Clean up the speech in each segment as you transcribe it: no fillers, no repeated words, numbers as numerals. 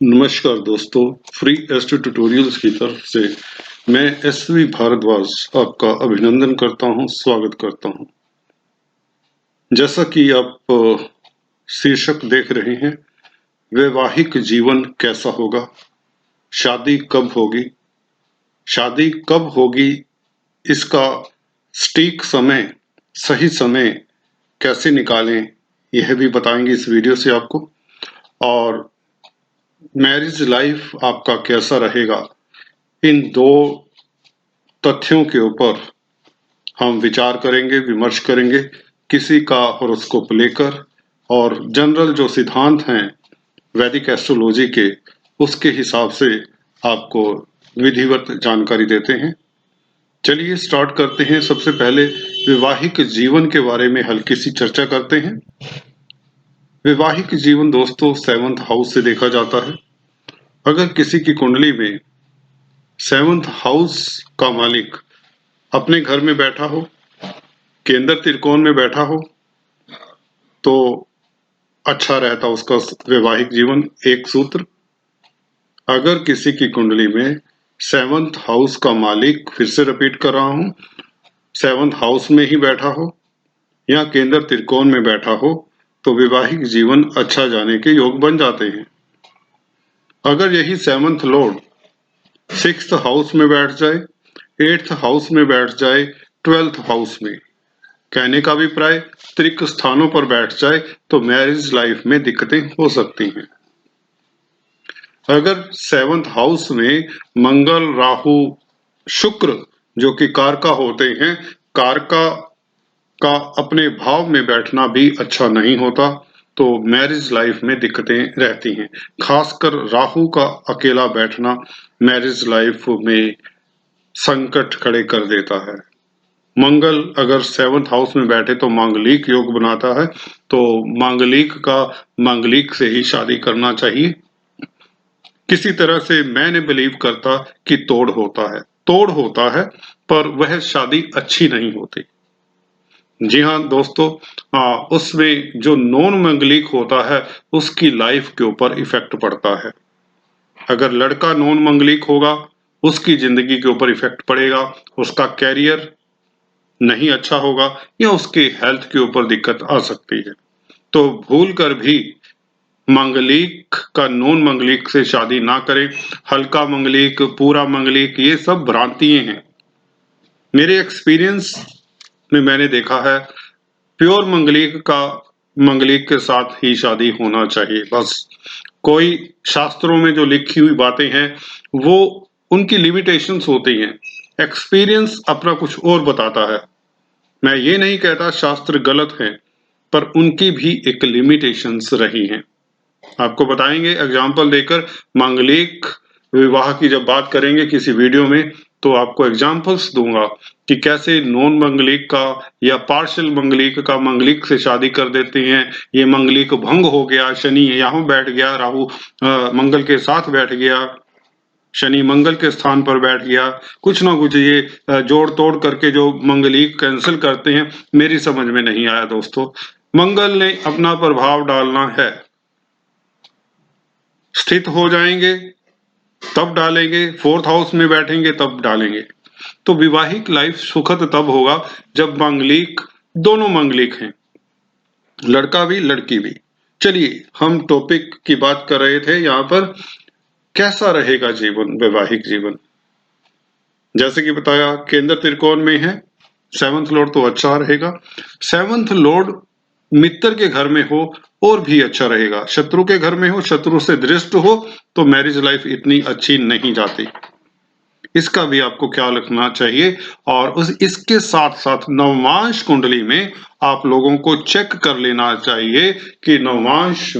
नमस्कार दोस्तों, free astro tutorials की तरफ से मैं एसवी भारद्वाज आपका अभिनंदन करता हूं, स्वागत करता हूं। जैसा कि आप शीर्षक देख रहे हैं, वैवाहिक जीवन कैसा होगा, शादी कब होगी, शादी कब होगी, इसका सटीक समय, सही समय कैसे निकालें, यह भी बताएंगे इस वीडियो से आपको। और मैरिज लाइफ आपका कैसा रहेगा, इन दो तथ्यों के ऊपर हम विचार करेंगे, विमर्श करेंगे, किसी का हॉरोस्कोप लेकर और जनरल जो सिद्धांत हैं वैदिक एस्ट्रोलॉजी के, उसके हिसाब से आपको विधिवत जानकारी देते हैं। चलिए स्टार्ट करते हैं। सबसे पहले वैवाहिक जीवन के बारे में हल्की सी चर्चा करते हैं। वैवाहिक जीवन दोस्तों 7th हाउस से देखा जाता है। अगर किसी की कुंडली में 7th हाउस का मालिक अपने घर में बैठा हो, केंद्र त्रिकोण में बैठा हो, तो अच्छा रहता उसका वैवाहिक जीवन। एक सूत्र, अगर किसी की कुंडली में 7th हाउस का मालिक, फिर से रिपीट कर रहा हूं, 7th हाउस में ही बैठा हो या केंद्र त्रिकोण में बैठा हो, तो वैवाहिक जीवन अच्छा जाने के योग बन जाते हैं। अगर यही 7th लॉर्ड 6th हाउस में बैठ जाए, 8th हाउस में बैठ जाए, 12th हाउस में, कहने का अभिप्राय त्रिक स्थानों पर बैठ जाए, तो मैरिज लाइफ में दिक्कतें हो सकती हैं। अगर 7th हाउस में मंगल, राहु, शुक्र जो कि कारका होते हैं, कारका का अपने भाव में बैठना भी अच्छा नहीं होता, तो मैरिज लाइफ में दिक्कतें रहती हैं। खासकर राहु का अकेला बैठना मैरिज लाइफ में संकट खड़े कर देता है। मंगल अगर 7th हाउस में बैठे तो मांगलिक योग बनाता है, तो मांगलिक का मांगलिक से ही शादी करना चाहिए। किसी तरह से मैं नहीं बिलीव करता कि तोड़ होता है, पर वह शादी अच्छी नहीं होती। जी हाँ दोस्तों, उसमें जो नॉन मंगलिक होता है उसकी लाइफ के ऊपर इफेक्ट पड़ता है। अगर लड़का नॉन मंगलिक होगा, उसकी जिंदगी के ऊपर इफेक्ट पड़ेगा, उसका कैरियर नहीं अच्छा होगा या उसके हेल्थ के ऊपर दिक्कत आ सकती है। तो भूल कर भी मंगलिक का नॉन मंगलिक से शादी ना करें। हल्का मंगलिक, पूरा मंगलिक, ये सब भ्रांतियां हैं। मेरे एक्सपीरियंस में मैंने देखा है, प्योर मंगलिक के साथ ही शादी होना चाहिए। बस कोई शास्त्रों में जो लिखी हुई बातें हैं वो उनकी लिमिटेशंस होती हैं, एक्सपीरियंस अपना कुछ और बताता है। मैं ये नहीं कहता शास्त्र गलत है, पर उनकी भी एक लिमिटेशंस रही हैं। आपको बताएंगे एग्जाम्पल देकर। मांगलिक विवाह की जब बात करेंगे किसी वीडियो में, तो आपको एग्जाम्पल्स दूंगा कि कैसे नॉन मंगलिक का या पार्शियल मंगलिक का मंगलिक से शादी कर देते हैं। ये मंगलिक भंग हो गया, शनि यहाँ बैठ गया, राहु मंगल के साथ बैठ गया, शनि मंगल के स्थान पर बैठ गया, कुछ ना कुछ ये जोड़ तोड़ करके जो मंगलिक कैंसिल करते हैं, मेरी समझ में नहीं आया दोस्तों। मंगल ने अपना प्रभाव डालना है, स्थित हो जाएंगे तब डालेंगे, 4th हाउस में बैठेंगे तब डालेंगे। तो वैवाहिक लाइफ सुखद तब होगा जब मांगलिक, दोनों मांगलिक हैं, लड़का भी लड़की भी। चलिए हम टॉपिक की बात कर रहे थे यहाँ पर, कैसा रहेगा जीवन, वैवाहिक जीवन। जैसे कि बताया केंद्र त्रिकोण में है, 7th लॉर्ड तो अच्छा रहेगा। 7th लॉर्ड मित्र के घर में हो और भी अच्छा रहेगा, शत्रु के घर में हो, शत्रु से दृष्ट हो, तो मैरिज लाइफ इतनी अच्छी नहीं जाती। इसका भी आपको ख्याल रखना चाहिए। और इसके साथ साथ नवमांश कुंडली में आप लोगों को चेक कर लेना चाहिए कि नवमांश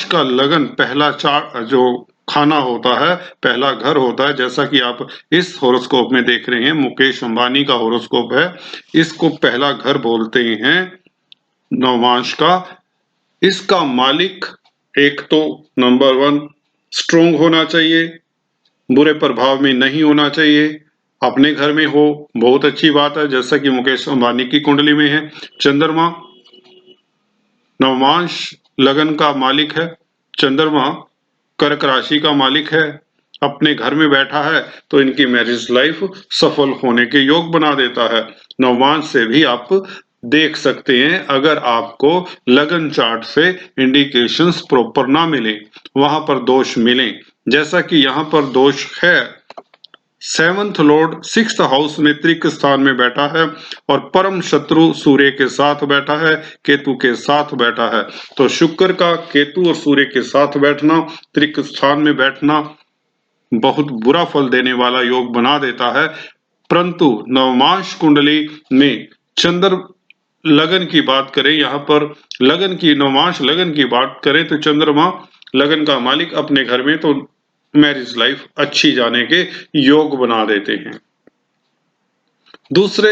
का लगन, पहला चार जो खाना होता है, पहला घर होता है। जैसा कि आप इस हॉरोस्कोप में देख रहे हैं, मुकेश अंबानी का हॉरोस्कोप है, इसको पहला घर बोलते हैं नवमांश का। इसका मालिक एक तो नंबर 1 स्ट्रोंग होना चाहिए, बुरे प्रभाव में नहीं होना चाहिए, अपने घर में हो, बहुत अच्छी बात है। जैसा कि मुकेश अंबानी की कुंडली में है, चंद्रमा नवमांश लगन का मालिक है, चंद्रमा कर्क राशि का मालिक है, अपने घर में बैठा है, तो इनकी मैरिज लाइफ सफल होने के योग बना देता है। नवमांश से भी आप देख सकते हैं, अगर आपको लगन चार्ट से इंडिकेशंस प्रॉपर ना मिले, वहां पर दोष मिले, जैसा कि यहाँ पर दोष है। 7th लॉर्ड 6th हाउस में त्रिक स्थान में बैठा है और परम शत्रु सूर्य के साथ बैठा है, केतु के साथ बैठा है। तो शुक्र का केतु और सूर्य के साथ बैठना, त्रिक स्थान में बैठना बहुत बुरा फल देने वाला योग बना देता है। परंतु नवमांश कुंडली में चंद्र लगन की बात करें, यहाँ पर लगन की, नवमांश लगन की बात करें तो चंद्रमा लगन का मालिक अपने घर में, तो मैरिज लाइफ अच्छी जाने के योग बना देते हैं। दूसरे,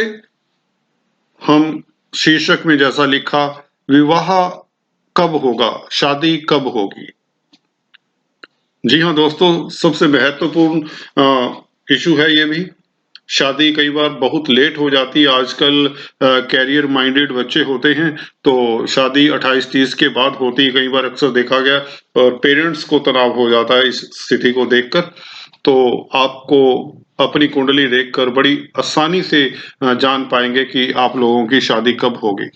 हम शीर्षक में जैसा लिखा, विवाह कब होगा, शादी कब होगी। जी हाँ दोस्तों, सबसे महत्वपूर्ण इशू है ये भी। शादी कई बार बहुत लेट हो जाती है। आजकल कैरियर माइंडेड बच्चे होते हैं, तो शादी 28-30 के बाद होती है, कई बार अक्सर देखा गया, और पेरेंट्स को तनाव हो जाता है इस स्थिति को देखकर। तो आपको अपनी कुंडली देखकर बड़ी आसानी से जान पाएंगे कि आप लोगों की शादी कब होगी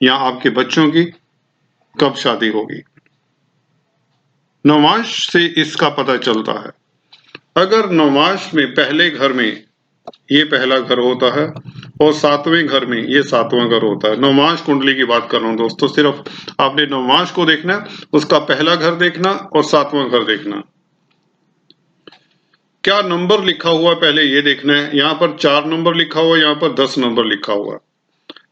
या आपके बच्चों की कब शादी होगी। नवमांश से इसका पता चलता है। अगर नवमांश में पहले घर में ये पहला घर होता है और 7वें घर में ये 7वां घर होता है, नवमांश कुंडली की बात कर रहा हूं दोस्तों, सिर्फ आपने नवमांश को देखना, उसका पहला घर देखना और 7वां घर देखना। क्या नंबर लिखा हुआ पहले ये देखना है। यहाँ पर 4 नंबर लिखा हुआ है, यहाँ पर 10 नंबर लिखा हुआ है।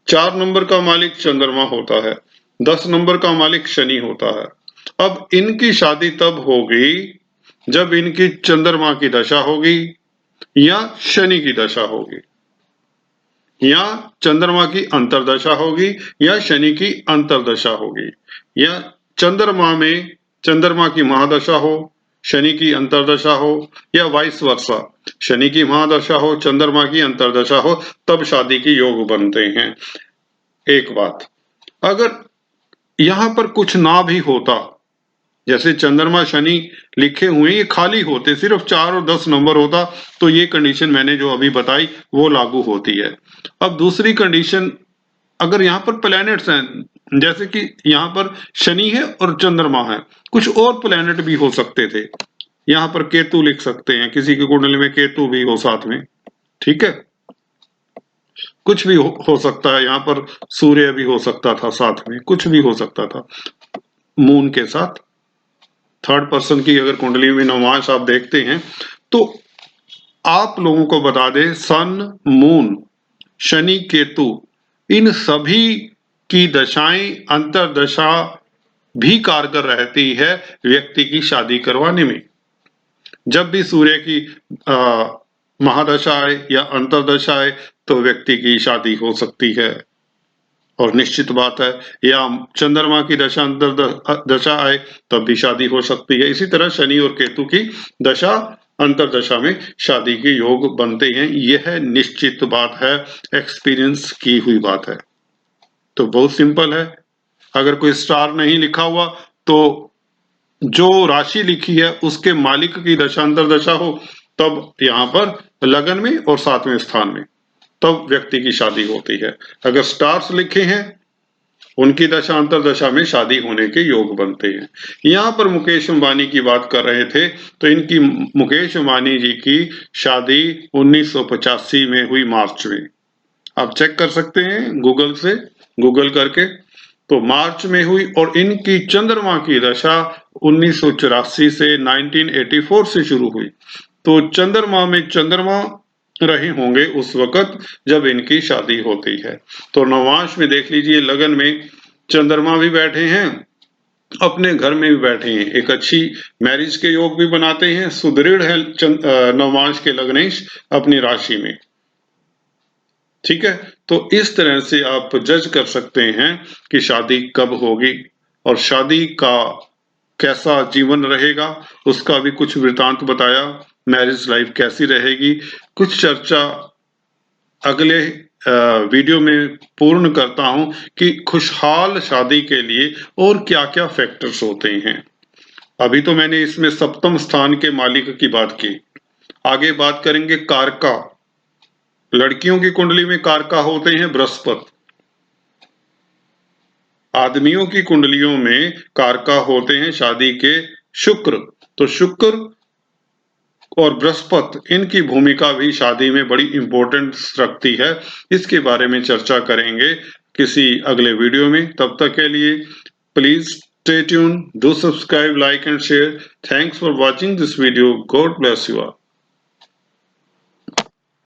4 नंबर का मालिक चंद्रमा होता है, 10 नंबर का मालिक शनि होता है। अब इनकी शादी तब होगी जब इनकी चंद्रमा की दशा होगी या शनि की दशा होगी, या चंद्रमा की अंतरदशा होगी या शनि की अंतरदशा होगी, या चंद्रमा की महादशा हो, शनि की अंतरदशा हो, या वाइस वर्सा, शनि की महादशा हो, चंद्रमा की अंतरदशा हो, तब शादी के योग बनते हैं। एक बात, अगर यहां पर कुछ ना भी होता, जैसे चंद्रमा शनि लिखे हुए ये खाली होते, सिर्फ 4 और 10 नंबर होता, तो ये कंडीशन मैंने जो अभी बताई वो लागू होती है। अब दूसरी कंडीशन, अगर यहाँ पर प्लैनेट्स हैं, जैसे कि यहाँ पर शनि है और चंद्रमा है, कुछ और प्लैनेट भी हो सकते थे। यहाँ पर केतु लिख सकते हैं, किसी की कुंडली में केतु भी हो साथ में, ठीक है, कुछ भी हो सकता है। यहाँ पर सूर्य भी हो सकता था साथ में, कुछ भी हो सकता था मून के साथ। थर्ड पर्सन की अगर कुंडली में नवमांश आप देखते हैं, तो आप लोगों को बता दें, सन, मून, शनि, केतु, इन सभी की दशाएं, अंतरदशा भी कारगर रहती है व्यक्ति की शादी करवाने में। जब भी सूर्य की महादशा आए या अंतरदशा आए, तो व्यक्ति की शादी हो सकती है, और निश्चित बात है, या चंद्रमा की दशा दशा आए तब भी शादी हो सकती है। इसी तरह शनि और केतु की दशा अंतरदशा में शादी के योग बनते हैं, यह निश्चित बात है, एक्सपीरियंस की हुई बात है। तो बहुत सिंपल है, अगर कोई स्टार नहीं लिखा हुआ, तो जो राशि लिखी है उसके मालिक की दशा अंतरदशा हो, तब यहाँ पर लगन में और 7वें स्थान में, तब व्यक्ति की शादी होती है। अगर स्टार्स लिखे हैं, उनकी दशा अंतरदशा में शादी होने के योग बनते हैं। यहाँ पर मुकेश अंबानी की बात कर रहे थे, तो इनकी, मुकेश अंबानी जी की शादी 1985 में हुई, मार्च में। आप चेक कर सकते हैं गूगल से, गूगल करके, तो मार्च में हुई, और इनकी चंद्रमा की दशा 1984 से 1984 से शुरू हुई। तो चंद्रमा में चंद्रमा रहे होंगे उस वक्त जब इनकी शादी होती है। तो नवमांश में देख लीजिए, लगन में चंद्रमा भी बैठे हैं, अपने घर में भी बैठे हैं, एक अच्छी मैरिज के योग भी बनाते हैं, सुदृढ़ है नवमांश के लग्नेश अपनी राशि में, ठीक है। तो इस तरह से आप जज कर सकते हैं कि शादी कब होगी, और शादी का कैसा जीवन रहेगा, उसका भी कुछ वृतांत बताया, मैरिज लाइफ कैसी रहेगी, कुछ चर्चा अगले वीडियो में पूर्ण करता हूं कि खुशहाल शादी के लिए और क्या-क्या फैक्टर्स होते हैं। अभी तो मैंने इसमें सप्तम स्थान के मालिक की बात की। आगे बात करेंगे कारका। लड़कियों की कुंडली में कारका होते हैं बृहस्पति। आदमियों की कुंडलियों में कारका होते हैं शादी के शुक्र। तो शुक्र और बृहस्पति इनकी भूमिका भी शादी में बड़ी इंपॉर्टेंस रखती है। इसके बारे में चर्चा करेंगे किसी अगले वीडियो में। तब तक के लिए please stay tune, do subscribe, like and share. Thanks for watching this video. God bless you all.